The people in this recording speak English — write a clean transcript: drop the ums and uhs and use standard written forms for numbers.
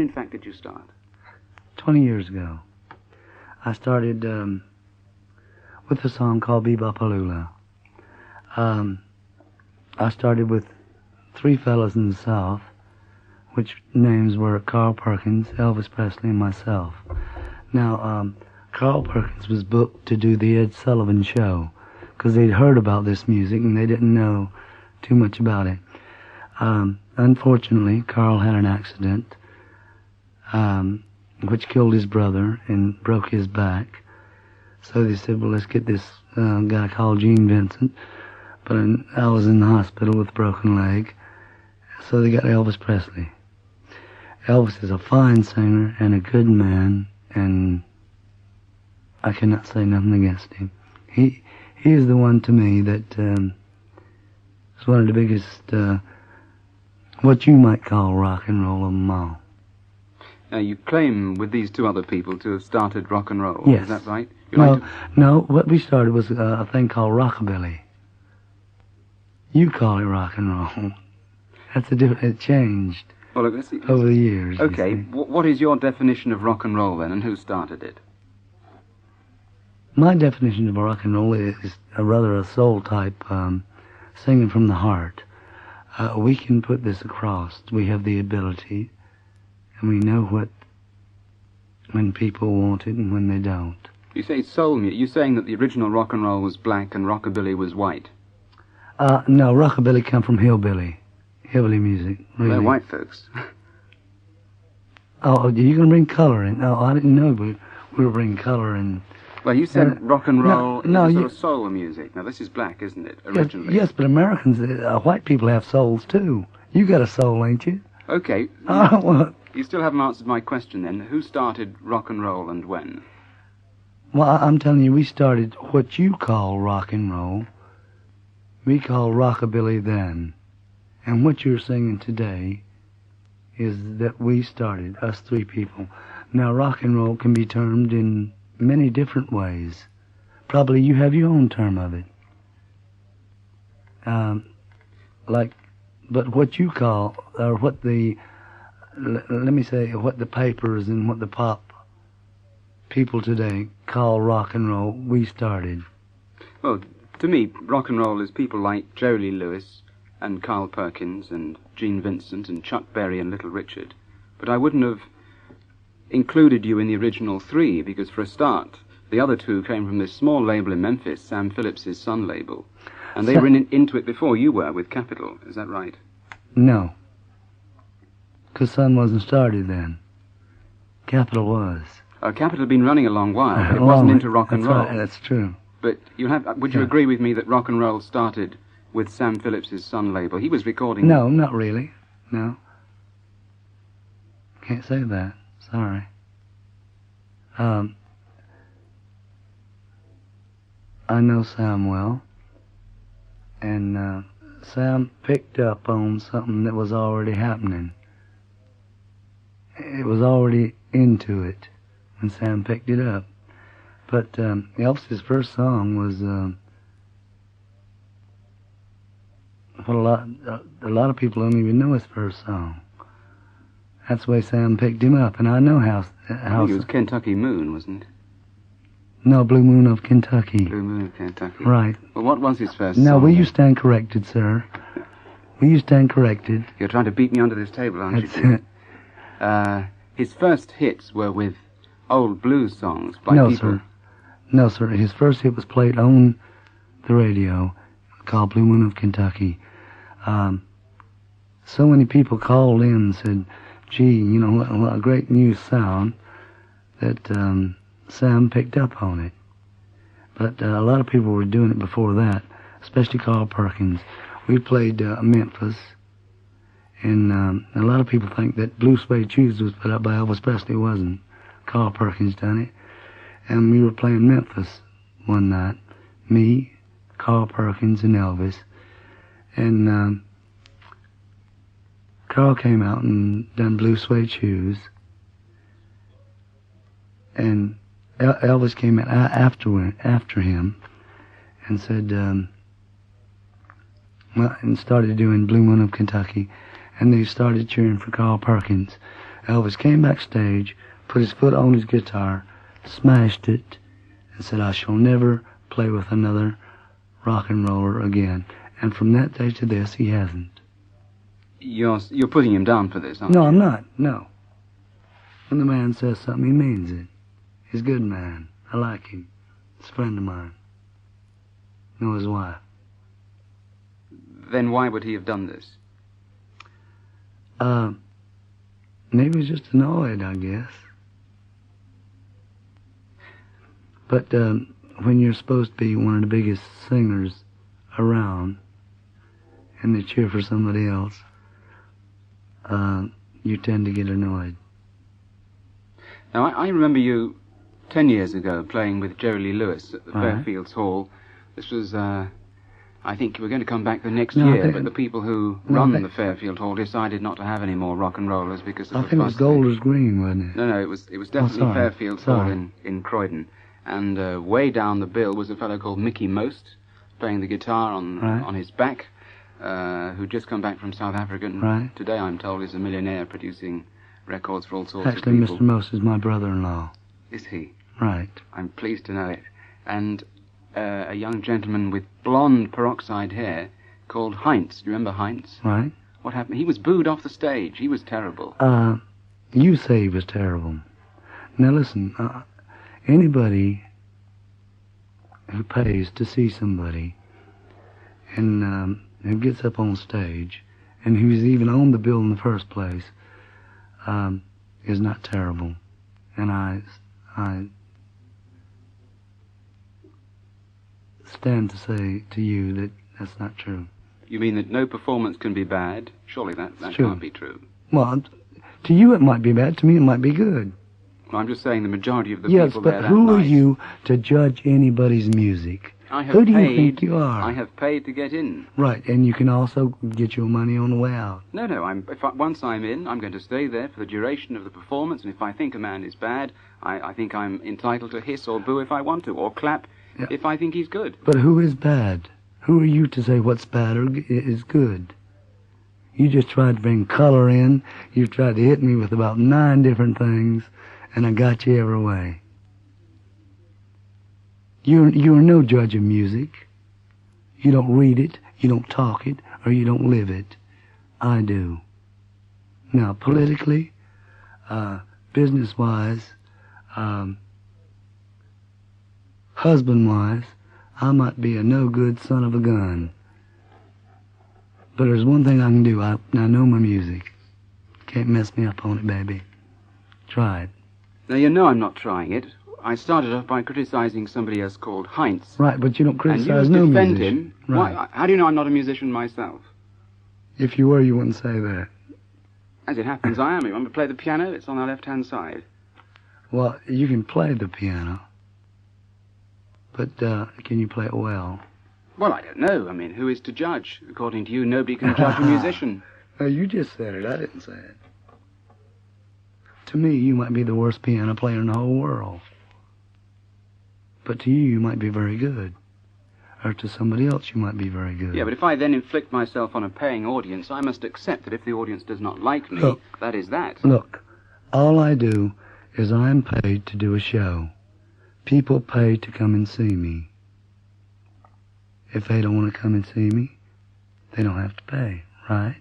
in fact, did you start? 20 years ago. I started with a song called Bebopalula. I started with three fellas in the South, which names were Carl Perkins, Elvis Presley, and myself. Now, Carl Perkins was booked to do the Ed Sullivan Show because they'd heard about this music and they didn't know too much about it. Unfortunately, Carl had an accident which killed his brother and broke his back. So they said, well, let's get this guy called Vincent. But I was in the hospital with a broken leg, so they got Elvis Presley. Elvis is a fine singer and a good man, and I cannot say nothing against him. He is the one to me that is one of the biggest, what you might call rock and roll of them all. Now, you claim with these two other people to have started rock and roll. Yes. Is that right? No, what we started was a thing called rockabilly. You call it rock and roll. That's a different, it changed over the years. Okay, what is your definition of rock and roll then, and who started it? My definition of rock and roll is rather a soul type, singing from the heart. We can put this across. We have the ability, and we know when people want it and when they don't. You say soul music. You're saying that the original rock and roll was black and rockabilly was white? No, rockabilly come from hillbilly music. Really. They're white folks. Oh, you're going to bring color in? No, I didn't know we were bringing color in. Well, you said rock and roll is sort of soul music. Now, this is black, isn't it, originally? Yes, but Americans, white people have souls, too. You got a soul, ain't you? Okay. Well, you still haven't answered my question, then. Who started rock and roll and when? Well, I'm telling you, we started what you call rock and roll. We call rockabilly then. And what you're singing today is that we started, us three people. Now, rock and roll can be termed in many different ways. Probably you have your own term of it. But what you call, or what let me say, what the papers and what the pop people today call rock and roll, we started. Well, to me, rock and roll is people like Jerry Lee Lewis and Carl Perkins and Gene Vincent and Chuck Berry and Little Richard. But I wouldn't have included you in the original three, because for a start, the other two came from this small label in Memphis, Sam Phillips' Sun label. And they were into it before you were with Capitol. Is that right? No. Because Sun wasn't started then. Capitol was. Capitol had been running a long while, but it wasn't into rock and roll. Right, that's true. But would you agree with me that rock and roll started with Sam Phillips' Sun label? He was recording... No, not really. No. Can't say that. Sorry. I know Sam well, and Sam picked up on something that was already happening. It was already into it when Sam picked it up. But Elvis's first song was what a lot of people don't even know his first song. That's the way Sam picked him up, and I know how I think it was Kentucky Moon, wasn't it? No, Blue Moon of Kentucky. Blue Moon of Kentucky. Right. Well, what was his first song? Now, will you stand corrected, sir? Will you stand corrected? You're trying to beat me under this table, aren't you? His first hits were with old blues songs by people. Sir. No, sir. His first hit was played on the radio, called Blue Moon of Kentucky. So many people called in and said, gee, you know, what a great new sound, that Sam picked up on it. But a lot of people were doing it before that, especially Carl Perkins. We played Memphis, and a lot of people think that Blue Suede Shoes was put up by Elvis Presley. It wasn't. Carl Perkins done it. And we were playing Memphis one night, me, Carl Perkins, and Elvis. And Carl came out and done Blue Suede Shoes. And Elvis came out after him and said, and started doing Blue Moon of Kentucky. And they started cheering for Carl Perkins. Elvis came backstage, put his foot on his guitar, smashed it, and said, "I shall never play with another rock and roller again." And from that day to this, he hasn't. You're putting him down for this, aren't No, you? I'm not. No. When the man says something, he means it. He's a good man. I like him. He's a friend of mine. Know his wife. Then why would he have done this? Maybe he was just annoyed, I guess. But when you're supposed to be one of the biggest singers around, and they cheer for somebody else, you tend to get annoyed. Now, I remember you 10 years ago playing with Jerry Lee Lewis at the Fairfields Hall. This was, I think you were going to come back the next year, but the people who run the Fairfield Hall decided not to have any more rock and rollers because of the I think it was Golders Green, wasn't it? No, it was definitely Fairfields Hall in Croydon. And way down the bill was a fellow called Mickey Most, playing the guitar on his back, who'd just come back from South Africa. And today, I'm told, is a millionaire producing records for all sorts of people. Actually, Mr. Most is my brother-in-law. Is he? Right. I'm pleased to know it. And a young gentleman with blonde peroxide hair called Heinz. Do you remember Heinz? Right. What happened? He was booed off the stage. He was terrible. You say he was terrible. Now listen, anybody who pays to see somebody and who gets up on stage and who's even on the bill in the first place is not terrible. And I stand to say to you that that's not true. You mean that no performance can be bad? Surely that can't be true. Well, to you it might be bad, to me it might be good. Well, I'm just saying the majority of the people there that Yes, but who are night, you to judge anybody's music? Who do you think you are? I have paid to get in. Right, and you can also get your money on the way out. No, once I'm in, I'm going to stay there for the duration of the performance, and if I think a man is bad, I think I'm entitled to hiss or boo if I want to, or clap if I think he's good. But who is bad? Who are you to say what's bad or is good? You just tried to bring color in. You've tried to hit me with about 9 different things, and I got you every way. You are no judge of music. You don't read it, you don't talk it, or you don't live it. I do. Now, politically, business-wise, husband-wise, I might be a no-good son of a gun. But there's one thing I can do. I know my music. Can't mess me up on it, baby. Try it. Now, you know I'm not trying it. I started off by criticizing somebody else called Heinz. Right, but you don't criticize and you no defend musician. him. Right. Why, how do you know I'm not a musician myself? If you were, you wouldn't say that. As it happens, I am. You want me to play the piano? It's on the left-hand side. Well, you can play the piano, but can you play it well? Well, I don't know. I mean, who is to judge? According to you, nobody can judge a musician. No, you just said it. I didn't say it. To me, you might be the worst piano player in the whole world. But to you, you might be very good. Or to somebody else, you might be very good. Yeah, but if I then inflict myself on a paying audience, I must accept that if the audience does not like me, that is that. Look, all I do is I am paid to do a show. People pay to come and see me. If they don't want to come and see me, they don't have to pay, right?